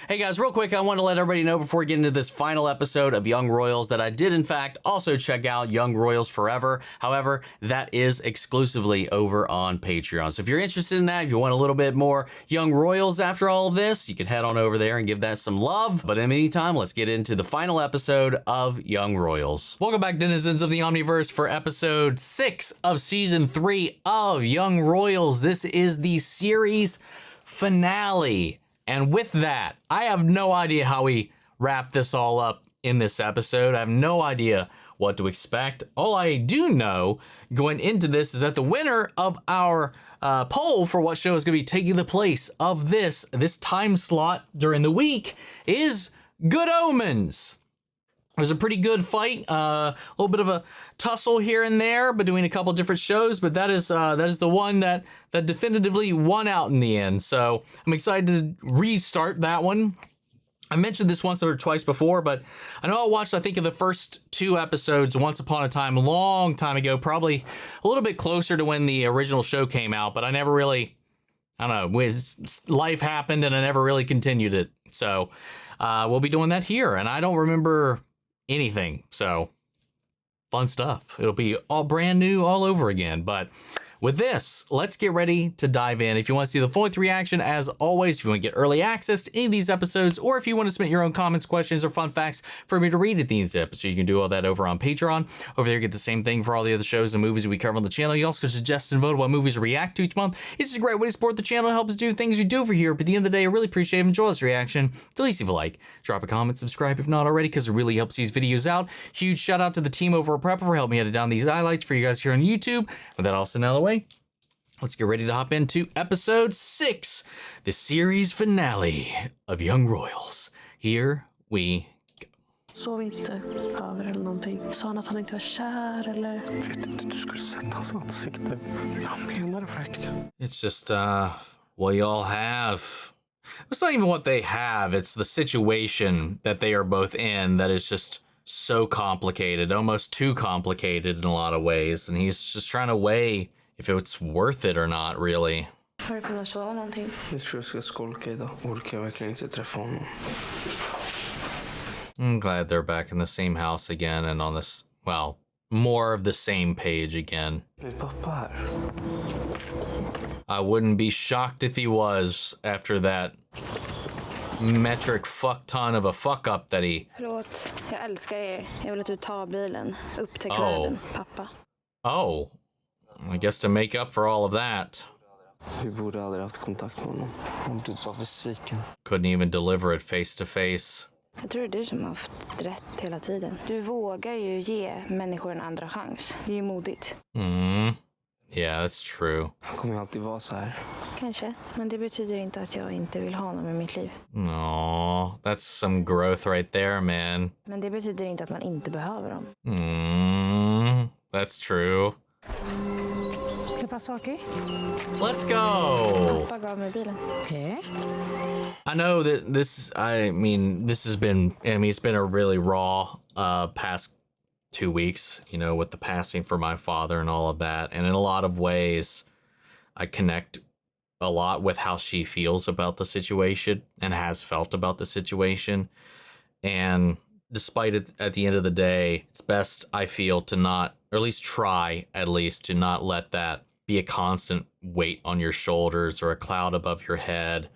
Hey guys, real quick, I want to let everybody know before we get into this final episode of Young Royals that I did in fact also check out Young Royals Forever. However, that is exclusively over on Patreon. So if you're interested in that, if you want a little bit more Young Royals after all of this, you can head on over there and give that some love. But in the meantime, let's get into the final episode of Young Royals. Welcome back, denizens of the Omniverse, for episode 6 of season 3 of Young Royals. This is the series finale. And with that, I have no idea how we wrap this all up in this episode. I have no idea what to expect. All I do know going into this is that the winner of our poll for what show is going to be taking the place of this time slot during the week is Good Omens. It was a pretty good fight, a little bit of a tussle here and there between a couple different shows, but that is the one that definitively won out in the end. So I'm excited to restart that one. I mentioned this once or twice before, but I know I watched, I think, of the first 2 episodes once upon a time, a long time ago, probably a little bit closer to when the original show came out, but I never really, I don't know, life happened and I never really continued it. So we'll be doing that here, and I don't remember anything, so fun stuff. It'll be all brand new all over again. But with this, let's get ready to dive in. If you want to see the full reaction, as always, if you want to get early access to any of these episodes, or if you want to submit your own comments, questions, or fun facts for me to read at the end of the episode, you can do all that over on Patreon. Over there, you get the same thing for all the other shows and movies that we cover on the channel. You also can suggest and vote what movies to react to each month. It's just a great way to support the channel, help us do things we do over here. But at the end of the day, I really appreciate and enjoy this reaction. At least leave a like, drop a comment, subscribe if not already, because it really helps these videos out. Huge shout out to the team over at Prepper for helping me edit down these highlights for you guys here on YouTube. With that all said out of the way, let's get ready to hop into episode 6, the series finale of Young Royals. Here we go. Sov inte över eller någonting. Sa han att han inte var kär eller? Vet inte, du skulle sett hans ansikte. Han menar det verkligen. It's just, what y'all have. It's not even what they have, it's the situation that they are both in that is just so complicated, almost too complicated in a lot of ways. And he's just trying to weigh if it's worth it or not, really. Har du kunnat sova någonting? Jag tror jag ska skolka idag. Orkar jag verkligen inte träffa honom. I'm glad they're back in the same house again and on this, well, more of the same page again. Är pappa här? I wouldn't be shocked if he was after that metric fuck ton of a fuck up that he... Förlåt, jag älskar er. Jag vill att du tar bilen. Upptäck världen, pappa. Oh. I guess to make up for all of that. Vi borde aldrig haft kontakt med honom. Han blev bara besviken. Couldn't even deliver it face to face. Jag tror det är du som har haft rätt hela tiden. Du vågar ju ge människor en andra chans. Det är ju modigt. Yeah, that's true. Han kommer ju alltid vara så här. Kanske, men det betyder inte att jag inte vill ha honom i mitt liv. No, that's some growth right there, man. Men det betyder inte att man inte behöver dem. That's true. Saker. Let's go. Pappa gav mig bilen. Okay. I know that this has been, it's been a really raw past 2 weeks, you know, with the passing for my father and all of that. And in a lot of ways, I connect a lot with how she feels about the situation and has felt about the situation. And despite it, at the end of the day, it's best, I feel, to not, or at least try, at least, to not let that be a constant weight on your shoulders or a cloud above your head.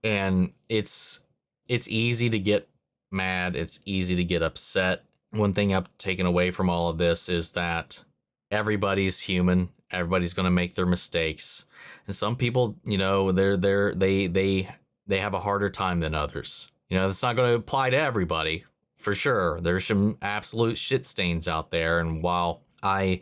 And it's easy to get mad. It's easy to get upset. One thing I've taken away from all of this is that everybody's human. Everybody's going to make their mistakes. And some people, you know, they have a harder time than others. You know, that's not going to apply to everybody, for sure. There's some absolute shit stains out there. And while I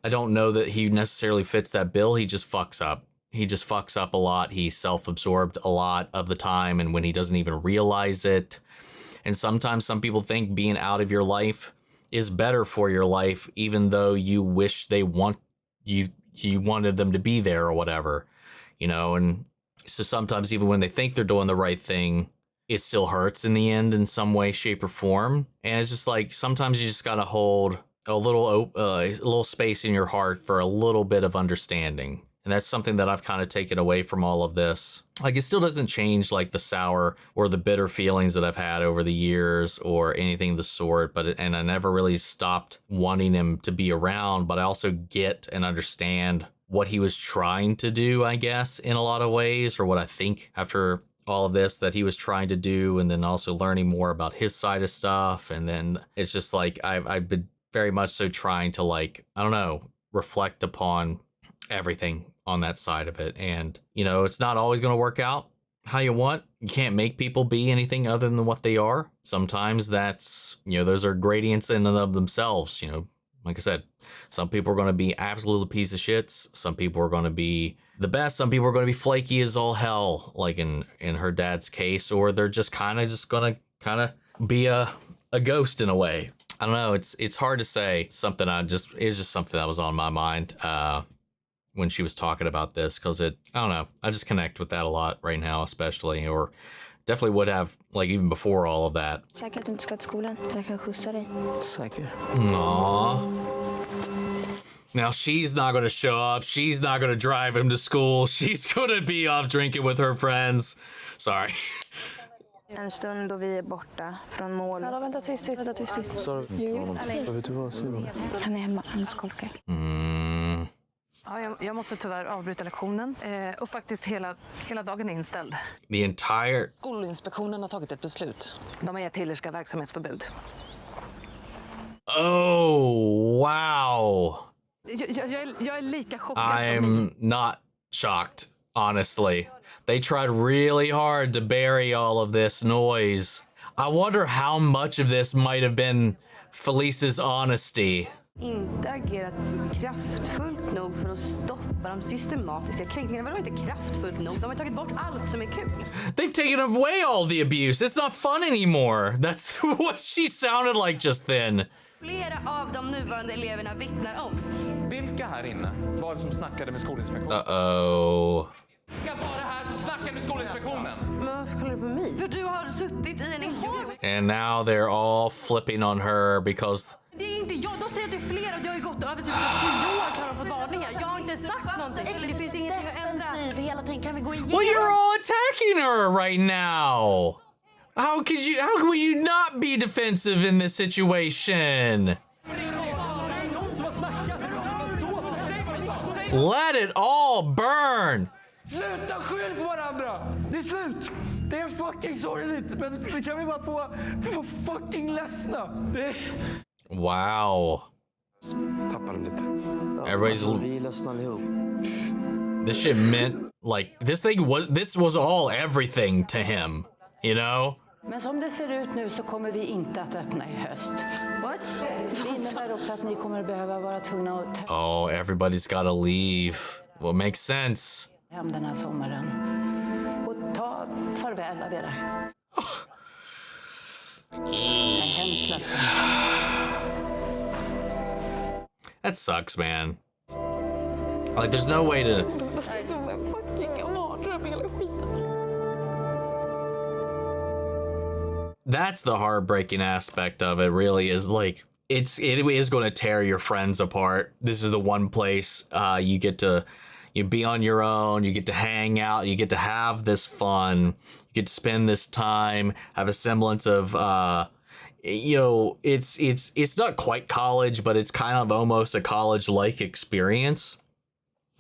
don't know that he necessarily fits that bill, he just fucks up. He just fucks up a lot. He's self-absorbed a lot of the time, and when he doesn't even realize it. And sometimes some people think being out of your life is better for your life, even though you wish they you wanted them to be there or whatever, you know. And so sometimes even when they think they're doing the right thing, it still hurts in the end in some way, shape, or form. And it's just like, sometimes you just gotta hold a little space in your heart for a little bit of understanding. And that's something that I've kind of taken away from all of this. Like, it still doesn't change like the sour or the bitter feelings that I've had over the years or anything of the sort. And I never really stopped wanting him to be around, but I also get and understand what he was trying to do, I guess, in a lot of ways, or what I think after all of this that he was trying to do, and then also learning more about his side of stuff. And then it's just like, I've been very much so trying to, like, I don't know, reflect upon everything on that side of it. And, you know, it's not always going to work out how you want. You can't make people be anything other than what they are. Sometimes that's, you know, those are gradients in and of themselves. You know, like I said, some people are going to be absolute piece of shits. Some people are going to be the best. Some people are going to be flaky as all hell, like in her dad's case, or they're just kind of be a ghost in a way. I don't know. It's hard to say. It's just something that was on my mind when she was talking about this, because I don't know, I just connect with that a lot right now, especially, or definitely would have, like, even before all of that. Säker att du inte ska till skolan? Jag kan skjutsa dig. Säker. Aww. Now she's not going to show up. She's not going to drive him to school. She's going to be off drinking with her friends. Sorry. En stund då vi är borta från mål. Hallå, vänta tyst. Sa du inte någonting? Vet du vad, Simon? Han är hemma, han skolkar. Ja, jag måste tyvärr avbryta lektionen och faktiskt hela dagen är inställd. The entire... Skolinspektionen har tagit ett beslut. De har gett Hillerska verksamhetsförbud. Oh, wow. Jag är lika chockad som ni. I'm not shocked, honestly. They tried really hard to bury all of this noise. I wonder how much of this might have been Felice's honesty. Inte agerat kraftfullt nog för att stoppa de systematiska kränkningarna. Var det inte kraftfullt nog? De har tagit bort allt som är kul. They've taken away all the abuse. It's not fun anymore. That's what she sounded like just then. Flera av de nuvarande eleverna vittnar om. Vilka här inne var det som snackade med Skolinspektionen? Uh-oh. Vilka var det här som snackade med Skolinspektionen? Men varför kollar du på mig? För du har suttit i en intervju. And now they're all flipping on her because... Det är inte jag. De säger att det är flera och det har ju gått över typ 10 år så har de fått varningar. Jag har inte sagt någonting. Det finns ingenting att ändra. Hela tiden kan vi gå igenom. Well, you're all attacking her right now. How could you not be defensive in this situation? Let it all burn. Sluta skyll på varandra! Det är slut! Det är fucking sorgligt, men det kan vi bara få fucking ledsna. Wow. Tappade lite. Everybody's... Vi är ledsna allihop. This shit meant, like, this was all everything to him, you know? Men som det ser ut nu så kommer vi inte att öppna i höst. What? Det innebär också att ni kommer att behöva vara tvungna att ta Oh, everybody's gotta leave. Well, makes sense. hem den här sommaren. Och ta farväl av era. Jag är hemskt ledsen. That sucks, man. Like, there's no way to... That's the heartbreaking aspect of it, really, is like, it is going to tear your friends apart. This is the one place you get to be on your own, you get to hang out, you get to have this fun, you get to spend this time, have a semblance of, you know, it's not quite college, but it's kind of almost a college-like experience.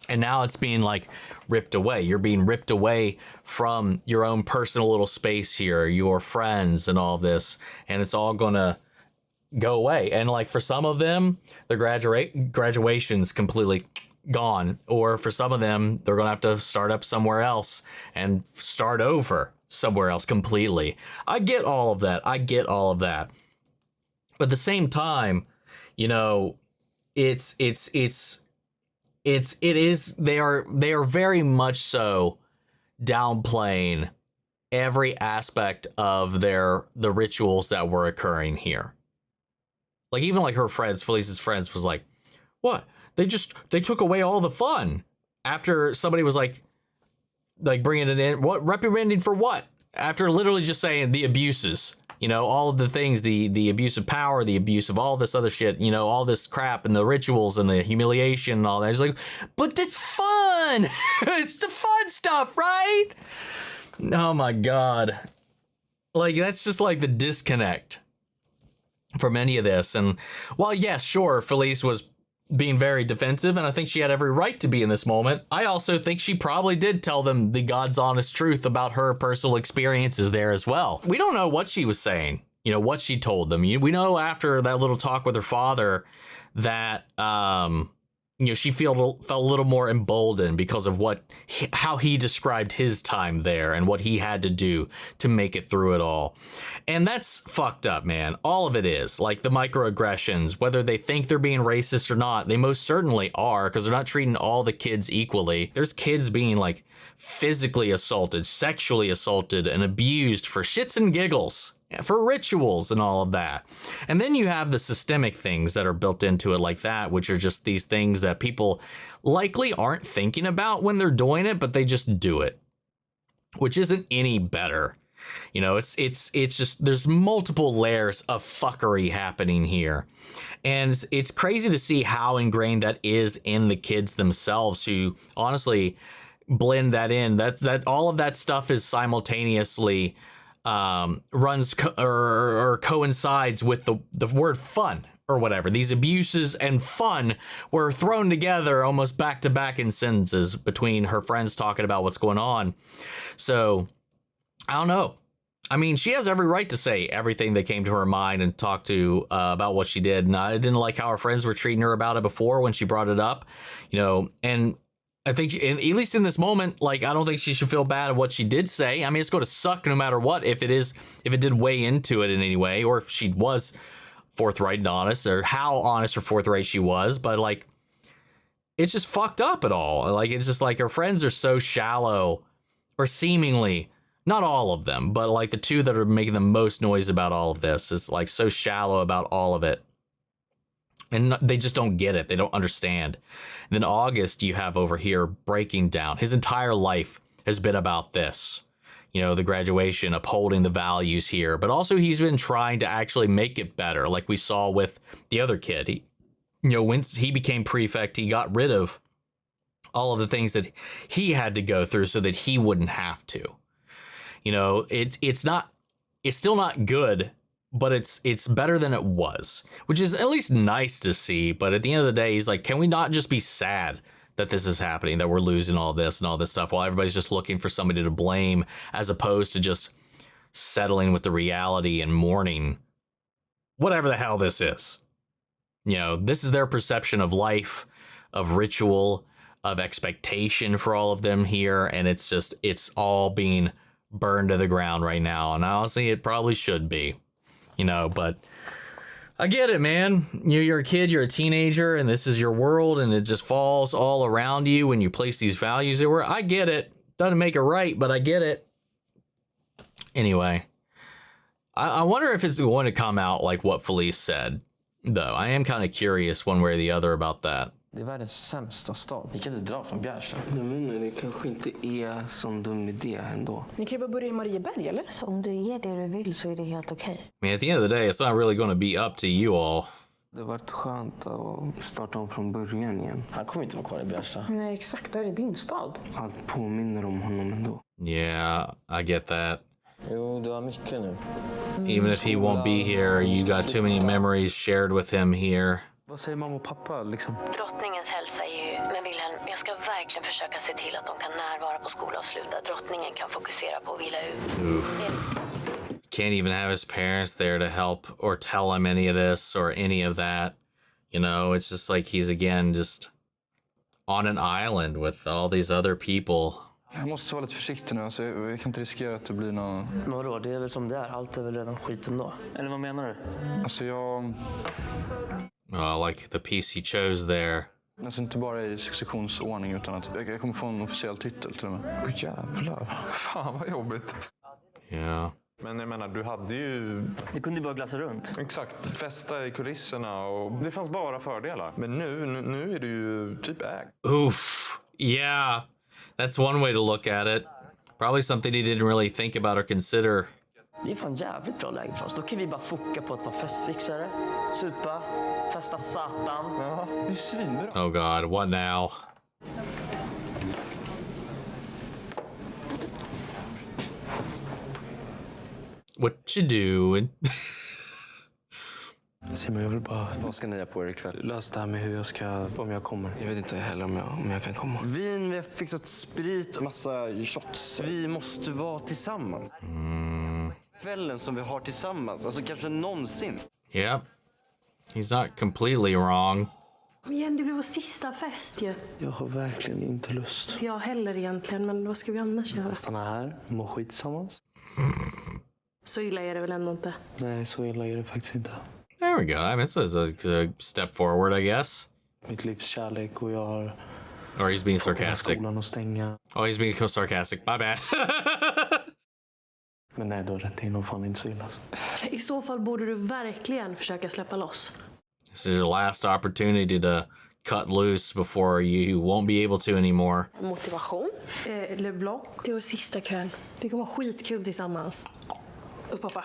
And now it's being, like, ripped away. You're being ripped away from your own personal little space here, your friends and all this, and it's all gonna go away. And, like, for some of them, their graduation's completely gone, or for some of them, they're gonna have to start up somewhere else and start over somewhere else completely. I get all of that. But at the same time, you know, they are very much so downplaying every aspect of the rituals that were occurring here. Like, even like her friends, Felice's friends, was like, what? They took away all the fun after somebody was like bringing it in. What, reprimanding for what? After literally just saying the abuses, You know, all of the things, the abuse of power, the abuse of all this other shit, you know, all this crap and the rituals and the humiliation and all that. It's like, but it's fun. It's the fun stuff, right? Oh my God. Like, that's just like the disconnect from any of this. And while, yes, sure, Felice was being very defensive, and I think she had every right to be in this moment, I also think she probably did tell them the God's honest truth about her personal experiences there as well. We don't know what she was saying, you know, what she told them. We know after that little talk with her father that, you know, she felt a little more emboldened because of how he described his time there and what he had to do to make it through it all. And that's fucked up, man. All of it is. Like the microaggressions, whether they think they're being racist or not, they most certainly are, because they're not treating all the kids equally. There's kids being like physically assaulted, sexually assaulted, and abused for shits and giggles, for rituals and all of that. And then you have the systemic things that are built into it like that, which are just these things that people likely aren't thinking about when they're doing it, but they just do it, which isn't any better. You know, it's just, there's multiple layers of fuckery happening here. And it's crazy to see how ingrained that is in the kids themselves, who honestly blend that in. That all of that stuff is simultaneously runs or coincides with the word fun or whatever. These abuses and fun were thrown together almost back to back in sentences between her friends talking about what's going on. So I don't know. I mean, she has every right to say everything that came to her mind and talk to about what she did. And I didn't like how her friends were treating her about it before when she brought it up, you know, and I think, at least in this moment, like, I don't think she should feel bad at what she did say. I mean, it's going to suck no matter what if it did weigh into it in any way, or if she was forthright and honest, or how honest or forthright she was. But like, it's just fucked up at all. Like, it's just like her friends are so shallow, or seemingly, not all of them, but like the two that are making the most noise about all of this is like so shallow about all of it. And they just don't get it. They don't understand. And then August, you have over here breaking down. His entire life has been about this. You know, the graduation, upholding the values here. But also he's been trying to actually make it better, like we saw with the other kid. You know, once he became prefect, he got rid of all of the things that he had to go through so that he wouldn't have to. You know, it's still not good, but it's better than it was, which is at least nice to see. But at the end of the day, he's like, can we not just be sad that this is happening, that we're losing all this and all this stuff, while everybody's just looking for somebody to blame, as opposed to just settling with the reality and mourning whatever the hell this is. You know, this is their perception of life, of ritual, of expectation for all of them here. And it's all being burned to the ground right now. And honestly, it probably should be. You know, but I get it, man. You're a kid, you're a teenager, and this is your world, and it just falls all around you when you place these values everywhere. I get it. Doesn't make it right, but I get it. Anyway, I wonder if it's going to come out like what Felice said, though. I am kind of curious one way or the other about that. Det är världens sämsta stad. Ni kan inte dra från Bjärsta. Men det kanske inte är sån dum idé ändå. Ni kan ju bara börja i Marieberg, eller? Så om du ger det du vill så är det helt okej. I mean, at the end of the day, it's not really going to be up to you all. Det har varit skönt att starta om från början igen. Han kommer inte vara kvar i Bjärsta. Nej, exakt. Det här är din stad. Allt påminner om honom ändå. Yeah, I get that. Jo, du har mycket nu. Even if he won't be here, you got too many memories shared with him here. Vad säger mamma och pappa liksom? Drottningens hälsa är ju, men Wilhelm, jag ska verkligen försöka se till att de kan närvara på skolavslutet. Drottningen kan fokusera på att vila ut. Oof. Can't even have his parents there to help or tell him any of this or any of that. You know, it's just like he's again just on an island with all these other people. Jag måste vara lite försiktig nu, alltså jag kan inte riskera att det blir någon... Vadå, det är väl som det är. Allt är väl redan skit ändå. Eller vad menar du? Alltså jag... Oh, like the piece he chose there. Alltså inte bara i sektionsordning, utan att jag kommer få en officiell titel till och med. Åh jävlar. Fan vad jobbigt. Yeah. Men jag menar, du hade ju... Det kunde ju bara glassa runt. Exakt. Festa i kulisserna och det fanns bara fördelar. Men nu är du ju typ ägd. Oof. Yeah. That's one way to look at it. Probably something he didn't really think about or consider Det är fan jävligt bra läge för oss. Då kan vi bara foka på att vara festfixare, supa, festa satan. Ja, det är svinbra. Oh god, what now? What you doing? Simon, jag vill bara... Vad ska ni ha på er ikväll? Lös det här med hur jag ska... Om jag kommer. Jag vet inte heller om jag kan komma. Vin, vi har fixat sprit och massa shots. Vi måste vara tillsammans. Kvällen som vi har tillsammans. Alltså kanske någonsin. Yep. He's not completely wrong. Men igen, det blir vår sista fest ju. Jag har verkligen inte lust. Jag heller egentligen, men vad ska vi annars göra? Stanna här, må skit tillsammans. Så illa är det väl ändå inte? Nej, så illa är det faktiskt inte. There we go. I mean, it's a step forward, I guess. Mitt livs kärlek och jag har... Or he's being sarcastic. Skolan att stänga. Oh, he's being sarcastic. My bad. Men nej, då rätt in och fan inte så illa. I så fall borde du verkligen försöka släppa loss. This is your last opportunity to cut loose before you won't be able to anymore. Motivation. LeBlanc. Det är vår sista kväll. Det kommer vara skitkul tillsammans. Upp, pappa.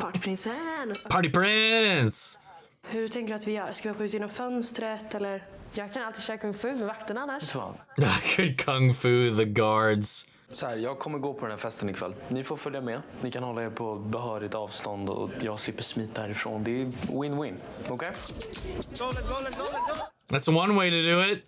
Partyprinsen. Party Prince! Hur tänker du att vi gör? Ska vi hoppa ut genom fönstret eller? Jag kan alltid köra kung fu med vakterna annars. I could kung fu the guards. Så här, jag kommer gå på den här festen ikväll. Ni får följa med. Ni kan hålla er på behörigt avstånd och jag slipper smita härifrån. Det är win-win. Okej? Okay? That's one way to do it.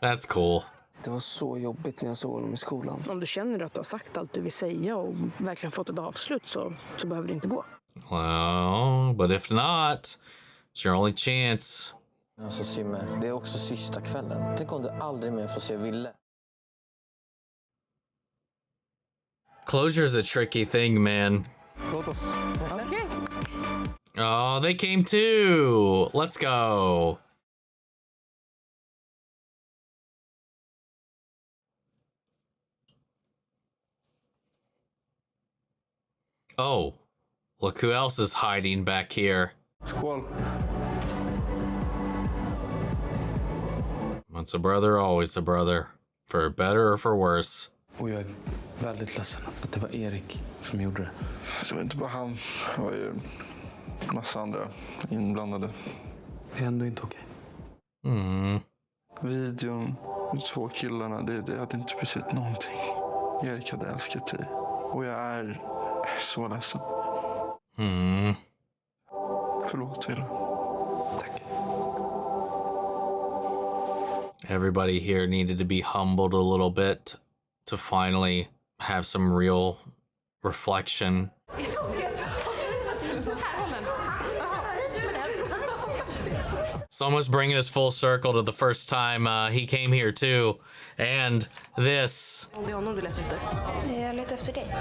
That's cool. Det var så jobbigt när jag såg honom i skolan. Om du känner att du har sagt allt du vill säga och verkligen fått ett avslut så behöver det inte gå. Well, but if not, it's your only chance. Alltså Simme, det är också sista kvällen. Tänk om du aldrig mer får se Ville. Closure is a tricky thing, man. Låt oss. Okej. Oh, they came too. Let's go. Oh, look who else is hiding back here. Skål. Once a brother, always a brother. For better or for worse. Och jag är väldigt ledsen att det var Erik som gjorde det. Det var inte bara han. Det var ju en massa andra inblandade. Det är ändå inte okej. Videon, de två killarna, det hade inte betytt någonting. Erik hade älskat dig. Och jag är så ledsen. Förlåt, Villa. Tack. Everybody here needed to be humbled a little bit to finally have some real reflection. It's almost bringing us full circle to the first time he came here too. And this. Det är honom du letar efter. Jag letar efter dig.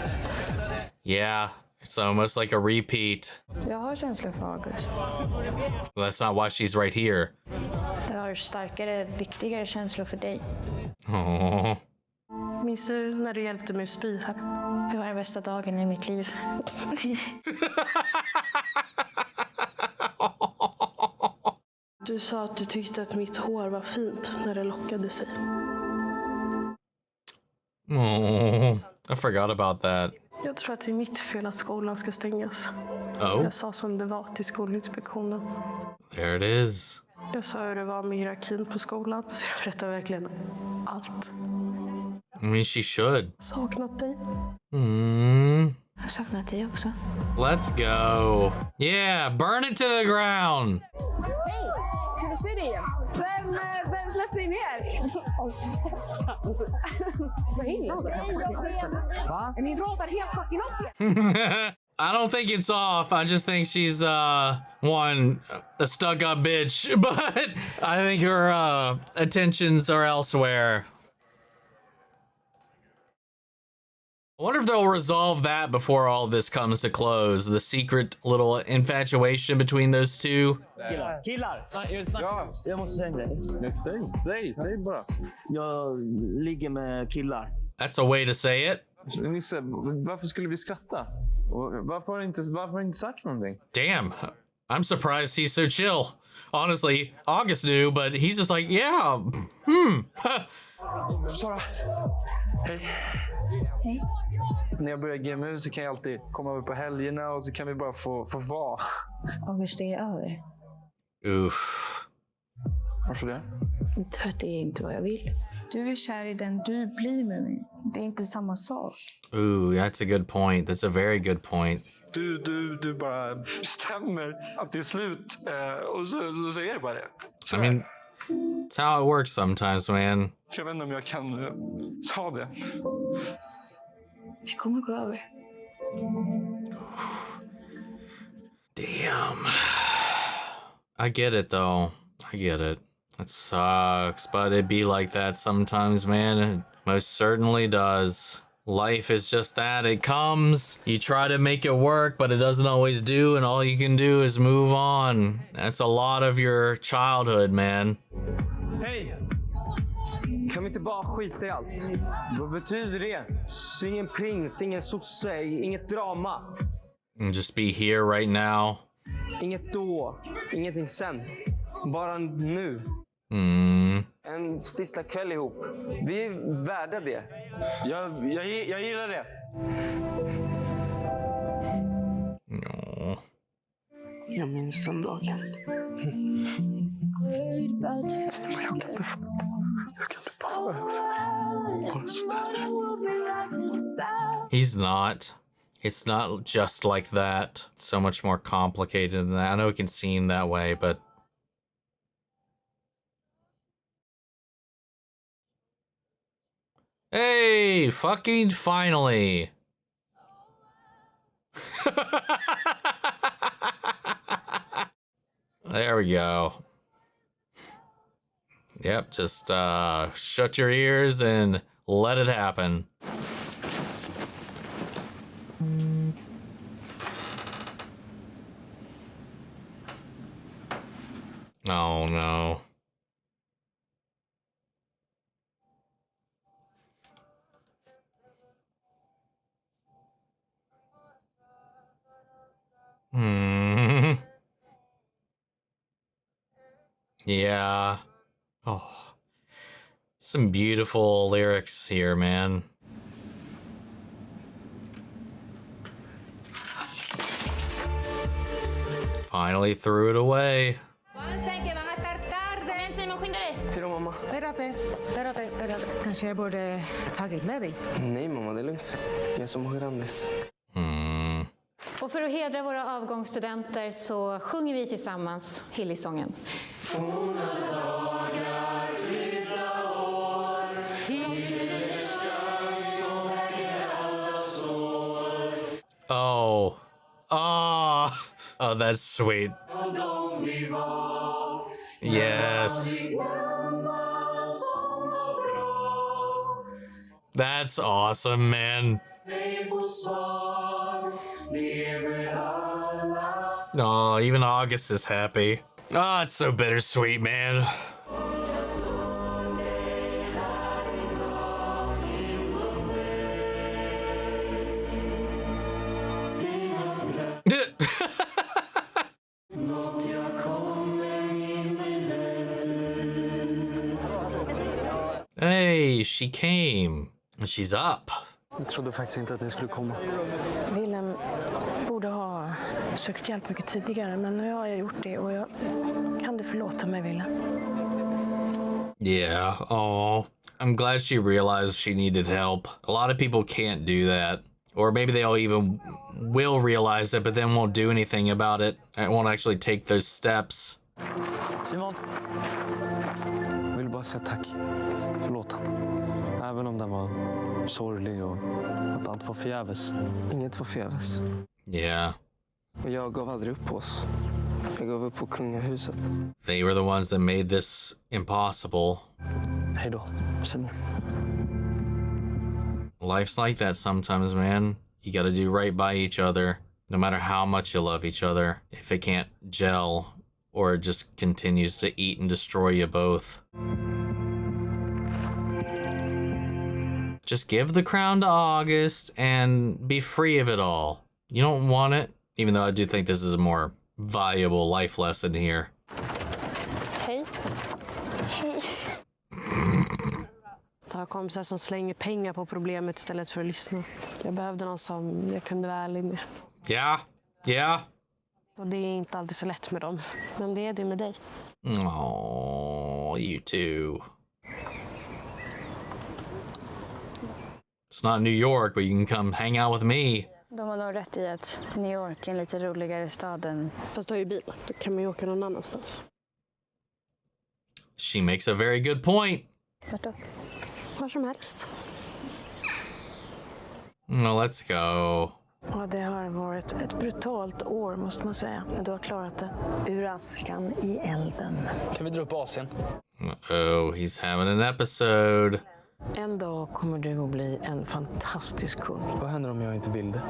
Yeah, it's almost like a repeat. Jag har känslor för August. That's not why she's right here. Jag har starkare, viktigare känslor för dig. Oh. Minns du när du hjälpte mig att spy här? Det var den bästa dagen i mitt liv. Du sa att du tyckte att mitt hår var fint när det lockade sig. Oh, I forgot about that. Jag tror att det är mitt fel att skolan ska stängas. Oh, Jag sa som det var till skolinspektionen. there it is. Jag sa hur det var med hierarkin på skolan. Så jag berättar verkligen allt. I mean, she should. Saknat dig. Jag har saknat dig också. Let's go. Yeah, burn it to the ground. Hej! Kan du se det igen? Vem släppte in er? Vad är det? Va? Är min radar helt fucking off? I don't think it's off. I just think she's a stuck-up bitch. But I think her attentions are elsewhere. I wonder if they'll resolve that before all this comes to close. The secret little infatuation between those two. Killar! Ja, jag måste säga en grej. Säg bara. Jag ligger med killar. That's a way to say it. Nisse, varför skulle vi skratta? Och varför har du inte sagt någonting? Damn. I'm surprised he's so chill. Honestly, August knew, but he's just like, yeah, Sara! Hej. Hej. När jag börjar gamea så kan jag alltid komma över på helgerna och så kan vi bara få vara. August, det är över. Oof. Varför det? För att det är inte vad jag vill. Du är kär i den du blir med mig. Det är inte samma sak. Ooh, that's a good point. That's a very good point. Du bara bestämmer att det är slut och så är det bara det. I mean, it's how it works sometimes, man. Jag vet inte om jag kan ta det. Det kommer gå över. Damn. I get it, though. I get it. It sucks, but it be like that sometimes, man. It most certainly does. Life is just that. It comes, you try to make it work, but it doesn't always do, and all you can do is move on. That's a lot of your childhood, man. Hej! Kan vi inte bara skita i allt? Vad betyder det? Ingen prins, ingen sosse, inget drama. And just be here right now. Inget då, ingenting sen. Bara nu. En sista kväll ihop. Vi är värda det. Jag gillar det. No. Jag minns den dagen. Jag kan inte bara sådär. He's not. It's not just like that. It's so much more complicated than that. I know it can seem that way, but hey, fucking finally. There we go. Yep, just shut your ears and let it happen. Oh no. Yeah. Oh. Some beautiful lyrics here, man. Finally threw it away. Hej då, mamma. Kanske jag borde tagit ledigt. Nej, mamma, det är lugnt. Jag är som Grandes. Och för att hedra våra avgångsstudenter så sjunger vi tillsammans Hillysången. Oh. Oh. Oh, that's sweet. Yes. That's awesome, man. Oh, even August is happy. Oh, it's so bittersweet, man. Hey, she came. She's up. Jag trodde faktiskt inte att ni skulle komma. Willem borde ha sökt hjälp mycket tidigare, men nu har jag gjort det och jag kan du förlåta mig, Willem? Yeah, oh. I'm glad she realized she needed help. A lot of people can't do that. Or maybe they'll even will realize it, but then won't do anything about it. I won't actually take those steps. Simon. Jag vill bara säga tack. Förlåt han. Även om den var sorglig och att allt var förgäves. Inget var förgäves. Yeah. Och jag gav aldrig upp på oss. Jag gav upp på kungahuset. They were the ones that made this impossible. Hej då, Simon. Life's like that sometimes, man. You gotta do right by each other, no matter how much you love each other. If it can't gel, or it just continues to eat and destroy you both. Just give the crown to August and be free of it all. You don't want it, even though I do think this is a more valuable life lesson here. Hej. Hej. Jag har kompisar som slänger pengar på problemet istället för att lyssna. Jag behövde någon som jag kunde vara ärlig med. Ja. Och det är inte alltid så lätt med dem. Men det är det med dig. Oh, you too. It's not New York, but you can come hang out with me. De har nog rätt i att New York är en lite roligare stad än... Fast du har ju bil. Då kan man ju åka någon annanstans. She makes a very good point. Vart då? Var som helst. No, let's go. Ja, det har varit ett brutalt år måste man säga. Men du har klarat det. Ur askan i elden. Kan vi dra upp Asien? Oh, he's having an episode. En dag kommer du att bli en fantastisk kung. Vad händer om jag inte vill det?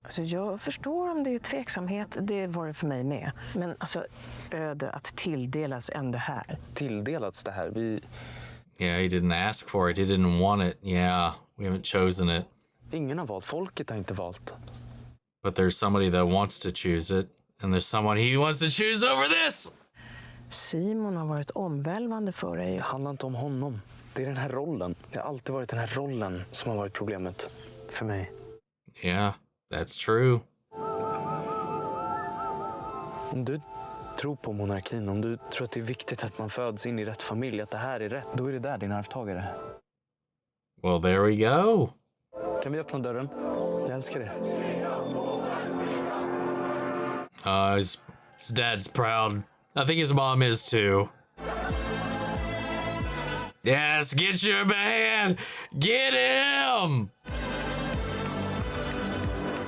Alltså jag förstår om det är tveksamhet, det var det för mig med. Men alltså öde att tilldelas ändå här. Tilldelats det här? Yeah, he didn't ask for it. He didn't want it. Yeah, we haven't chosen it. Ingen har valt. Folket har inte valt. But there's somebody that wants to choose it. And there's someone he wants to choose over this! Simon har varit omvälvande för dig. Det handlar inte om honom. Det är den här rollen. Det har alltid varit den här rollen som har varit problemet för mig. Yeah, that's true. Om du tror på monarkin, om du tror att det är viktigt att man föds in i rätt familj, att det här är rätt, då är det där din arvtagare. Well, there we go. Kan vi öppna dörren? Jag älskar det. His dad's proud. I think his mom is too. Yes, get your man! Get him!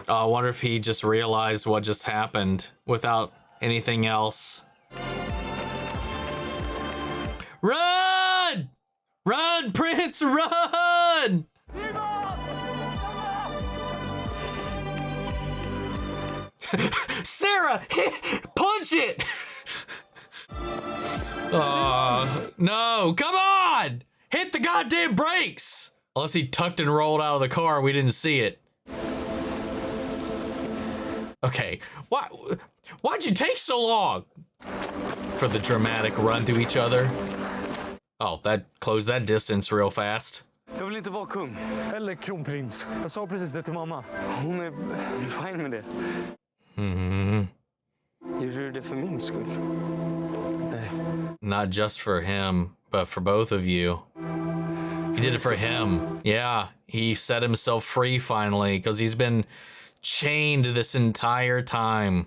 Oh, I wonder if he just realized what just happened without anything else. Run! Run, Prince, run! Sarah, punch it! No, come on! Hit the goddamn brakes! Unless he tucked and rolled out of the car and we didn't see it. Okay, why'd you take so long? For the dramatic run to each other. Oh, that closed that distance real fast. Jag vill inte vara kung. Eller kronprins. Jag sa precis det till mamma. Hon är fine med det. Gjorde du det för min skull? Nej. Not just for him, but for both of you. He did it for him. Yeah, he set himself free finally because he's been chained this entire time.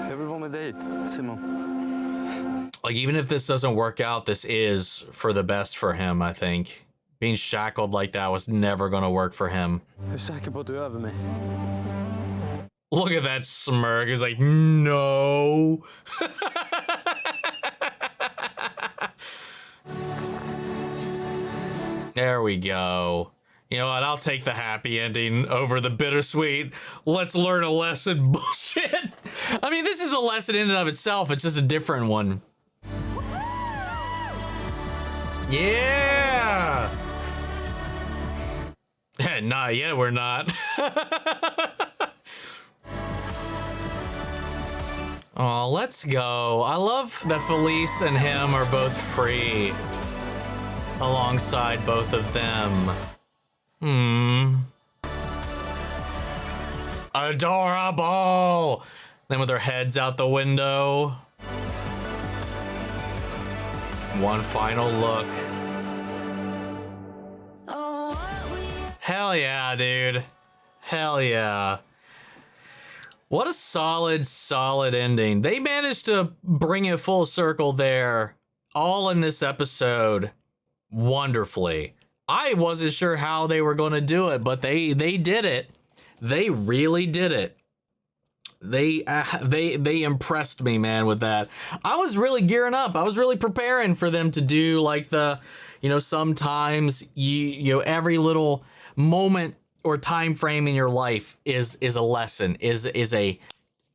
Jag vill vara med dig, Simon. Like, even if this doesn't work out, this is for the best for him, I think. Being shackled like that was never going to work for him. Jag är säker på att du är över mig. Look at that smirk. He's like, no. There we go. You know what? I'll take the happy ending over the bittersweet. Let's learn a lesson bullshit. I mean, this is a lesson in and of itself. It's just a different one. Yeah. Not yet, we're not. Oh, let's go. I love that Felice and him are both free. Alongside both of them. Adorable! Then with their heads out the window. One final look. Hell yeah, dude. Hell yeah. What a solid, solid ending. They managed to bring it full circle there, all in this episode, wonderfully. I wasn't sure how they were going to do it, but they did it. They really did it. They impressed me, man, with that. I was really gearing up. I was really preparing for them to do like the, you know, sometimes you know, every little moment or time frame in your life is a lesson, is a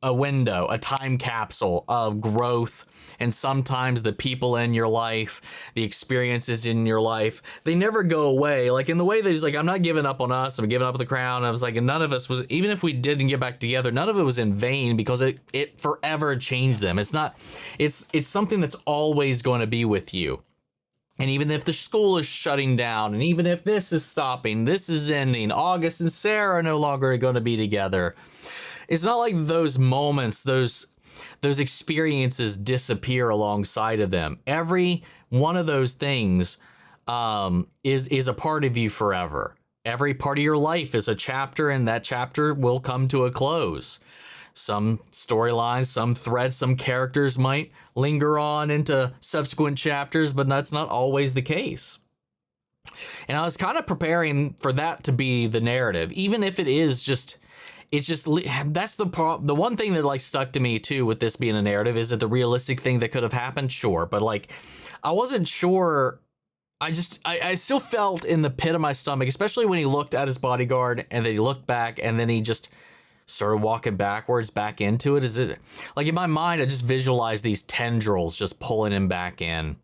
a window, a time capsule of growth. And sometimes the people in your life, the experiences in your life, they never go away. Like in the way that he's like, I'm not giving up on us, I'm giving up on the crown. I was like, and none of us was, even if we didn't get back together, none of it was in vain, because it forever changed them. It's not, it's something that's always going to be with you. And even if the school is shutting down, and even if this is stopping, this is ending, August and Sarah are no longer going to be together. It's not like those moments, those experiences disappear alongside of them. Every one of those things is a part of you forever. Every part of your life is a chapter, and that chapter will come to a close. Some storylines, some threads, some characters might linger on into subsequent chapters, but that's not always the case. And I was kind of preparing for that to be the narrative, even if it is just, it's just, that's the one thing that like stuck to me too with this being a narrative. Is it the realistic thing that could have happened? Sure. But like, I wasn't sure. I still felt in the pit of my stomach, especially when he looked at his bodyguard and then he looked back and then he just started walking backwards back into it. Is it like in my mind, I just visualized these tendrils just pulling him back in.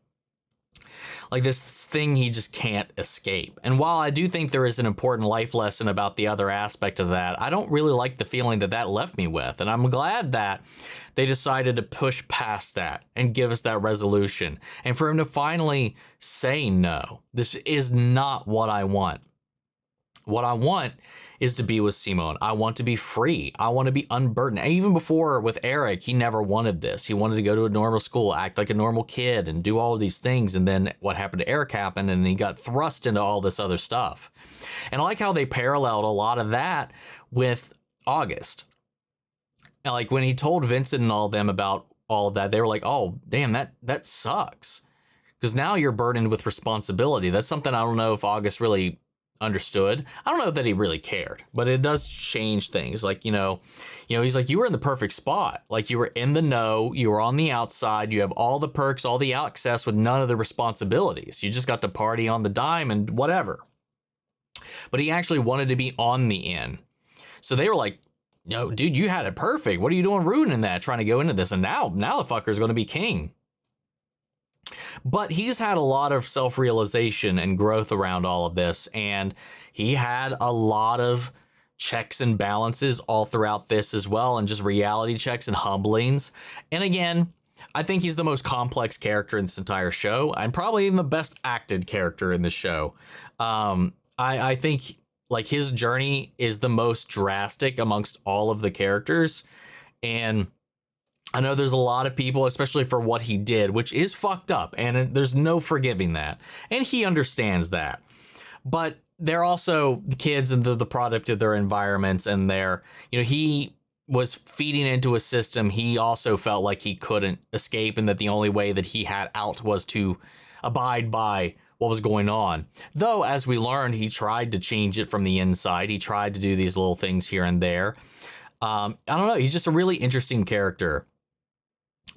Like this thing he just can't escape. And while I do think there is an important life lesson about the other aspect of that, I don't really like the feeling that that left me with. And I'm glad that they decided to push past that and give us that resolution. And for him to finally say, no, this is not what I want. What I want is to be with Simone. I want to be free. I want to be unburdened. And even before with Eric, he never wanted this. He wanted to go to a normal school, act like a normal kid, and do all of these things. And then what happened to Eric happened, and he got thrust into all this other stuff. And I like how they paralleled a lot of that with August. And like when he told Vincent and all of them about all of that, they were like, oh, damn, that sucks. Because now you're burdened with responsibility. That's something I don't know if August really understood. I don't know that he really cared, but it does change things. Like, you know, he's like, you were in the perfect spot. Like you were in the know, you were on the outside, you have all the perks, all the access with none of the responsibilities. You just got to party on the dime and whatever. But he actually wanted to be on the in. So they were like, no, dude, you had it perfect. What are you doing ruining that, trying to go into this? And now the fucker's going to be king. But he's had a lot of self-realization and growth around all of this, and he had a lot of checks and balances all throughout this as well, and just reality checks and humblings. And again, I think he's the most complex character in this entire show, and probably even the best acted character in the show. I think like his journey is the most drastic amongst all of the characters, and I know there's a lot of people, especially for what he did, which is fucked up, and there's no forgiving that. And he understands that. But they're also the kids and the product of their environments, and he was feeding into a system he also felt like he couldn't escape, and that the only way that he had out was to abide by what was going on. Though, as we learned, he tried to change it from the inside. He tried to do these little things here and there. I don't know. He's just a really interesting character.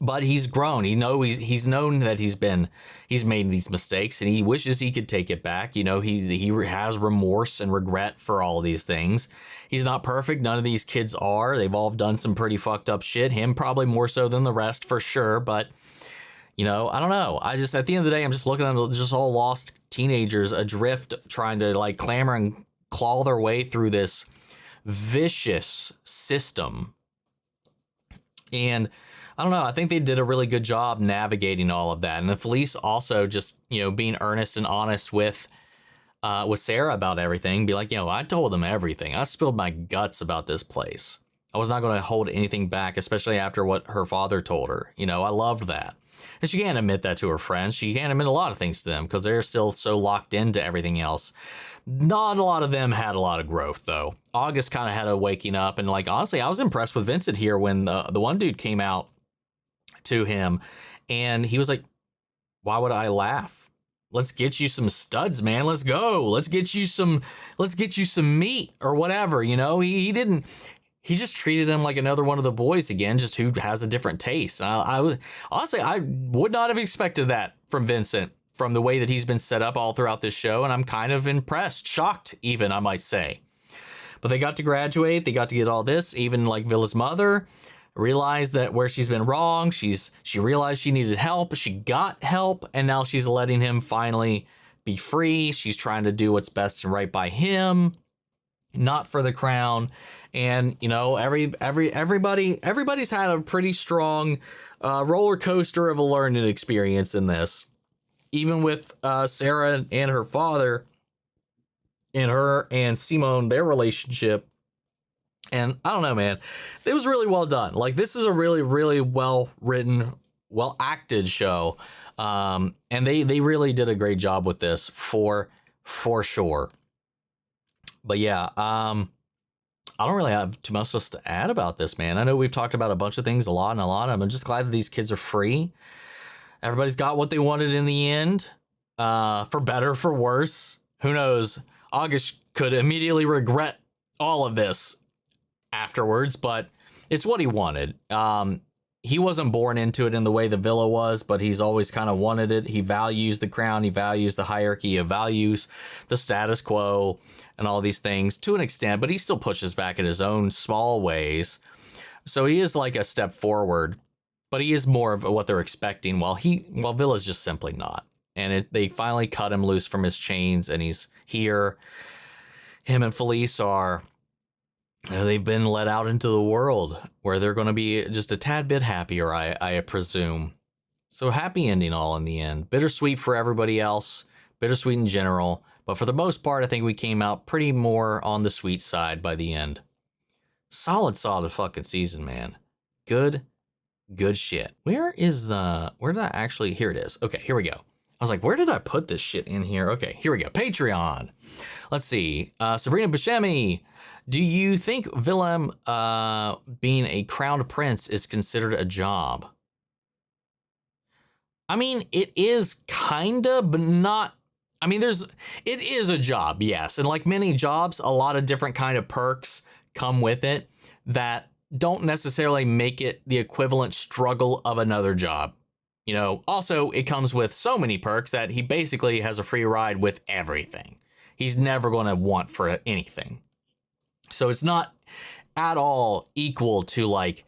But he's grown. He's known that he's made these mistakes, and he wishes he could take it back. You know, he has remorse and regret for all of these things. He's not perfect. None of these kids are. They've all done some pretty fucked up shit. Him probably more so than the rest for sure. But you know, I don't know. I just, at the end of the day, I'm just looking at just all lost teenagers adrift, trying to like clamor and claw their way through this vicious system. And I don't know. I think they did a really good job navigating all of that. And the Felice also just, being earnest and honest with Sarah about everything. Be like, I told them everything. I spilled my guts about this place. I was not going to hold anything back, especially after what her father told her. I loved that. And she can't admit that to her friends. She can't admit a lot of things to them because they're still so locked into everything else. Not a lot of them had a lot of growth, though. August kind of had a waking up. And honestly, I was impressed with Vincent here when the one dude came out to him and he was like, why would I laugh? Let's get you some studs, man. Let's go. Let's get you some meat or whatever. He just treated him like another one of the boys again, just who has a different taste. I would not have expected that from Vincent, from the way that he's been set up all throughout this show. And I'm kind of impressed, shocked even, I might say. But they got to graduate. They got to get all this, even like Villa's mother. realized that where she's been wrong. She realized she needed help. She got help, and now she's letting him finally be free. She's trying to do what's best and right by him, not for the crown. And you know, everybody's had a pretty strong roller coaster of a learning experience in this. Even with Sarah and her father, and her and Simone, their relationship. And I don't know, man, it was really well done. Like, this is a really, really well written, well acted show. And they really did a great job with this for sure. But yeah, I don't really have too much else to add about this, man. I know we've talked about a bunch of things, a lot. I'm just glad that these kids are free. Everybody's got what they wanted in the end, for better, for worse. Who knows? August could immediately regret all of this afterwards, but it's what he wanted. He wasn't born into it in the way the Villa was, but he's always kind of wanted it. He values the crown. He values the hierarchy. He values the status quo and all these things to an extent, but he still pushes back in his own small ways. So he is like a step forward, but he is more of what they're expecting, while Villa's just simply not. And they finally cut him loose from his chains, and he's here. Him and Felice are... they've been let out into the world where they're going to be just a tad bit happier, I presume. So happy ending all in the end. Bittersweet for everybody else. Bittersweet in general. But for the most part, I think we came out pretty more on the sweet side by the end. Solid fucking season, man. Good shit. Where did I actually... here it is. Okay, here we go. I was like, where did I put this shit in here? Okay, here we go. Patreon. Let's see. Sabrina Buscemi. Do you think Willem being a crowned prince is considered a job? I mean, it is kinda, but not. I mean, it is a job, yes. And like many jobs, a lot of different kind of perks come with it that don't necessarily make it the equivalent struggle of another job. You know, also it comes with so many perks that he basically has a free ride with everything. He's never going to want for anything. So it's not at all equal to, like,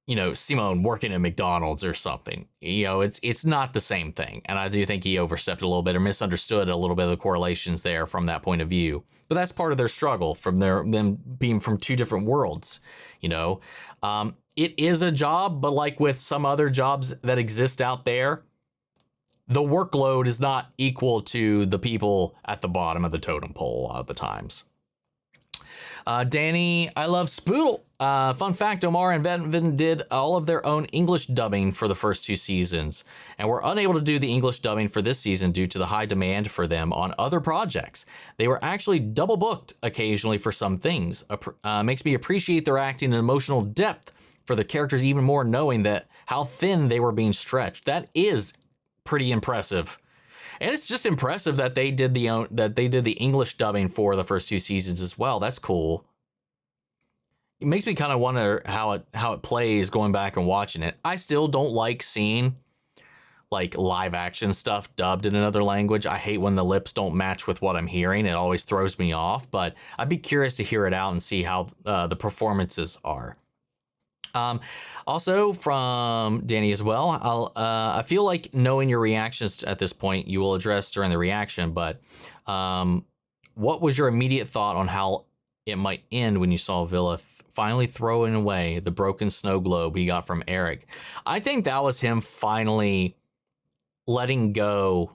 you know, Simone working at McDonald's or something. You know, it's not the same thing. And I do think he overstepped a little bit or misunderstood a little bit of the correlations there from that point of view. But that's part of their struggle from them being from two different worlds, you know. It is a job, but like with some other jobs that exist out there, the workload is not equal to the people at the bottom of the totem pole a lot of the times. Danny, I love Spoodle. Fun fact, Omar and Venvin did all of their own English dubbing for the first two seasons and were unable to do the English dubbing for this season due to the high demand for them on other projects. They were actually double booked occasionally for some things. Makes me appreciate their acting and emotional depth for the characters even more, knowing that how thin they were being stretched. That is pretty impressive. And it's just impressive that they did the English dubbing for the first two seasons as well. That's cool. It makes me kind of wonder how it plays going back and watching it. I still don't like seeing like live action stuff dubbed in another language. I hate when the lips don't match with what I'm hearing. It always throws me off, but I'd be curious to hear it out and see how the performances are. Also from Danny as well, I feel like knowing your reactions at this point you will address during the reaction, but what was your immediate thought on how it might end when you saw Villa finally throwing away the broken snow globe he got from Eric? I think that was him finally letting go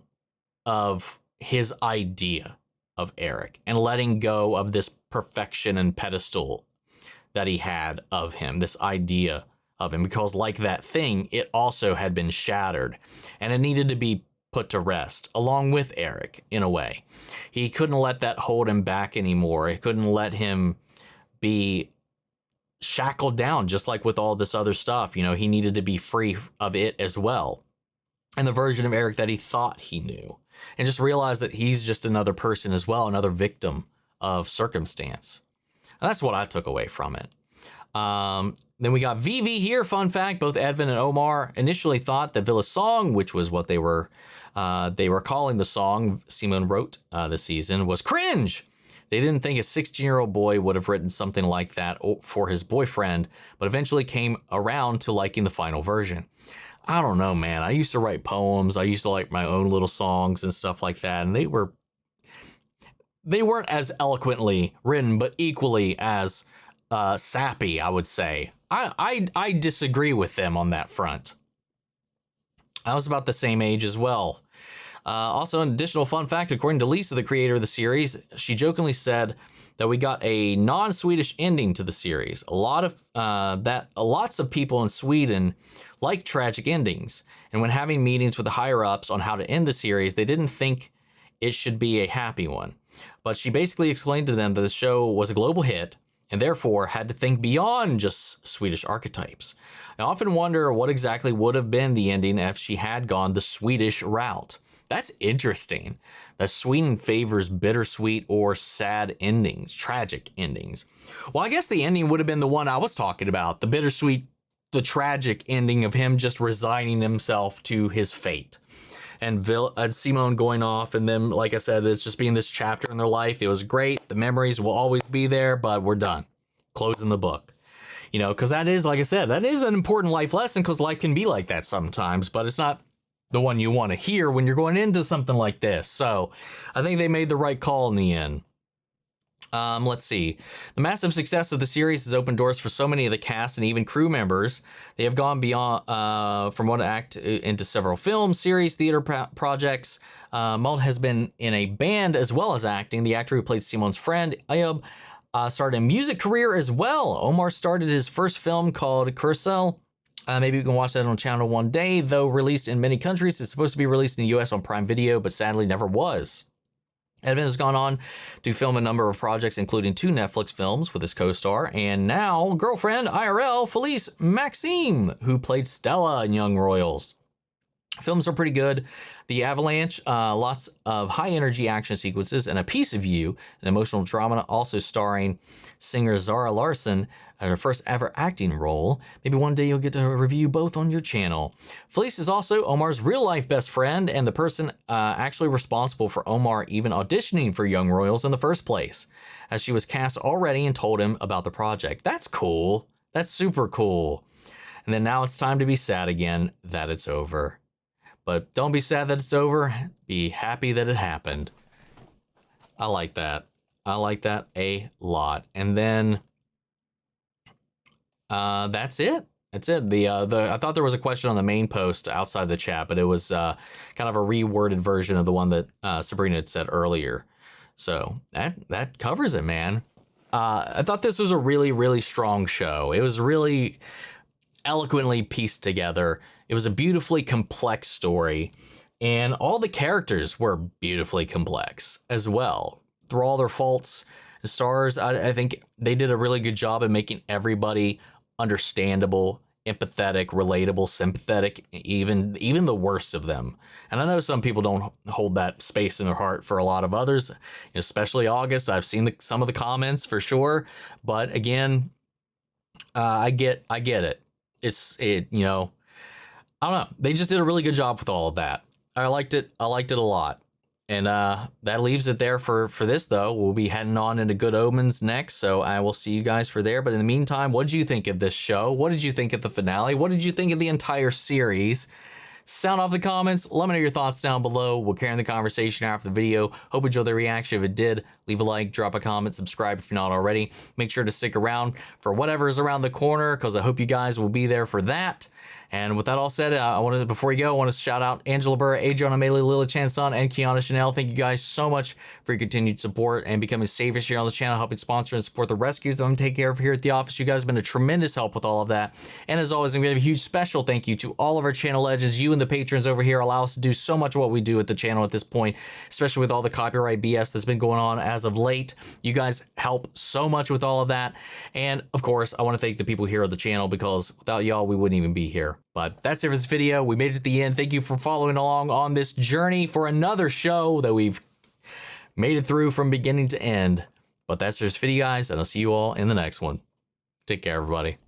of his idea of Eric and letting go of this perfection and pedestal that he had of him, this idea of him, because like that thing, it also had been shattered and it needed to be put to rest along with Eric in a way. He couldn't let that hold him back anymore. He couldn't let him be shackled down, just like with all this other stuff. You know, he needed to be free of it as well. And the version of Eric that he thought he knew, and just realize that he's just another person as well, another victim of circumstance. And that's what I took away from it. Then we got VV here. Fun fact, both Edvin and Omar initially thought that Villa's song, which was what they were calling the song Simone wrote this season, was cringe. They didn't think a 16-year-old boy would have written something like that for his boyfriend, but eventually came around to liking the final version. I don't know, man. I used to write poems. I used to like my own little songs and stuff like that, and they weren't as eloquently written, but equally as sappy, I would say. I disagree with them on that front. I was about the same age as well. Also, an additional fun fact, according to Lisa, the creator of the series, she jokingly said that we got a non-Swedish ending to the series. Lots of people in Sweden like tragic endings, and when having meetings with the higher-ups on how to end the series, they didn't think it should be a happy one. But she basically explained to them that the show was a global hit, and therefore had to think beyond just Swedish archetypes. I often wonder what exactly would have been the ending if she had gone the Swedish route. That's interesting, that Sweden favors bittersweet or sad endings, tragic endings. Well, I guess the ending would have been the one I was talking about, the bittersweet, the tragic ending of him just resigning himself to his fate. And Simone going off, and then, like I said, it's just being this chapter in their life. It was great. The memories will always be there, but we're done. Closing the book. You know, because that is, like I said, that is an important life lesson, because life can be like that sometimes, but it's not the one you want to hear when you're going into something like this. So I think they made the right call in the end. Let's see. The massive success of the series has opened doors for so many of the cast and even crew members. They have gone beyond from one act into several films, series, theater projects. Maud has been in a band as well as acting. The actor who played Simone's friend, Ayub, started a music career as well. Omar started his first film called Carousel. Maybe we can watch that on Channel one day. Though released in many countries, it's supposed to be released in the US on Prime Video, but sadly never was. Edmund has gone on to film a number of projects, including 2 Netflix films with his co-star, and now girlfriend, IRL, Felice Maxime, who played Stella in Young Royals. Films are pretty good. The Avalanche, lots of high-energy action sequences, and A Piece of You, an emotional drama also starring singer Zara Larsson, her first ever acting role. Maybe one day you'll get to review both on your channel. Felice is also Omar's real-life best friend and the person actually responsible for Omar even auditioning for Young Royals in the first place, as she was cast already and told him about the project. That's cool. That's super cool. And then now it's time to be sad again that it's over. But don't be sad that it's over. Be happy that it happened. I like that. I like that a lot. And then that's it. That's it. I thought there was a question on the main post outside the chat, but it was kind of a reworded version of the one that Sabrina had said earlier. So that covers it, man. I thought this was a really, really strong show. It was really eloquently pieced together. It was a beautifully complex story, and all the characters were beautifully complex as well. Through all their faults and stars, I think they did a really good job at making everybody understandable, empathetic, relatable, sympathetic, even the worst of them. And I know some people don't hold that space in their heart for a lot of others, especially August. I've seen some of the comments for sure, but again, I get it. You know, I don't know. They just did a really good job with all of that. I liked it a lot. And that leaves it there for this, though. We'll be heading on into Good Omens next, so I will see you guys for there. But in the meantime, what did you think of this show? What did you think of the finale? What did you think of the entire series? Sound off the comments. Let me know your thoughts down below. We'll carry on the conversation after the video. Hope you enjoyed the reaction. If it did, leave a like, drop a comment, subscribe if you're not already. Make sure to stick around for whatever is around the corner, because I hope you guys will be there for that. And with that all said, before we go, I want to shout out Angela Burr, Adriana Maley, Lila Chanson, and Kiana Chanel. Thank you guys so much for your continued support and becoming savers here on the channel, helping sponsor and support the rescues that I'm taking care of here at the office. You guys have been a tremendous help with all of that. And as always, I'm going to give a huge special thank you to all of our channel legends. You and the patrons over here allow us to do so much of what we do at the channel at this point, especially with all the copyright BS that's been going on as of late. You guys help so much with all of that. And of course, I want to thank the people here at the channel, because without y'all, we wouldn't even be here. But that's it for this video. We made it to the end. Thank you for following along on this journey for another show that we've made it through from beginning to end. But that's this video, guys, and I'll see you all in the next one. Take care, everybody.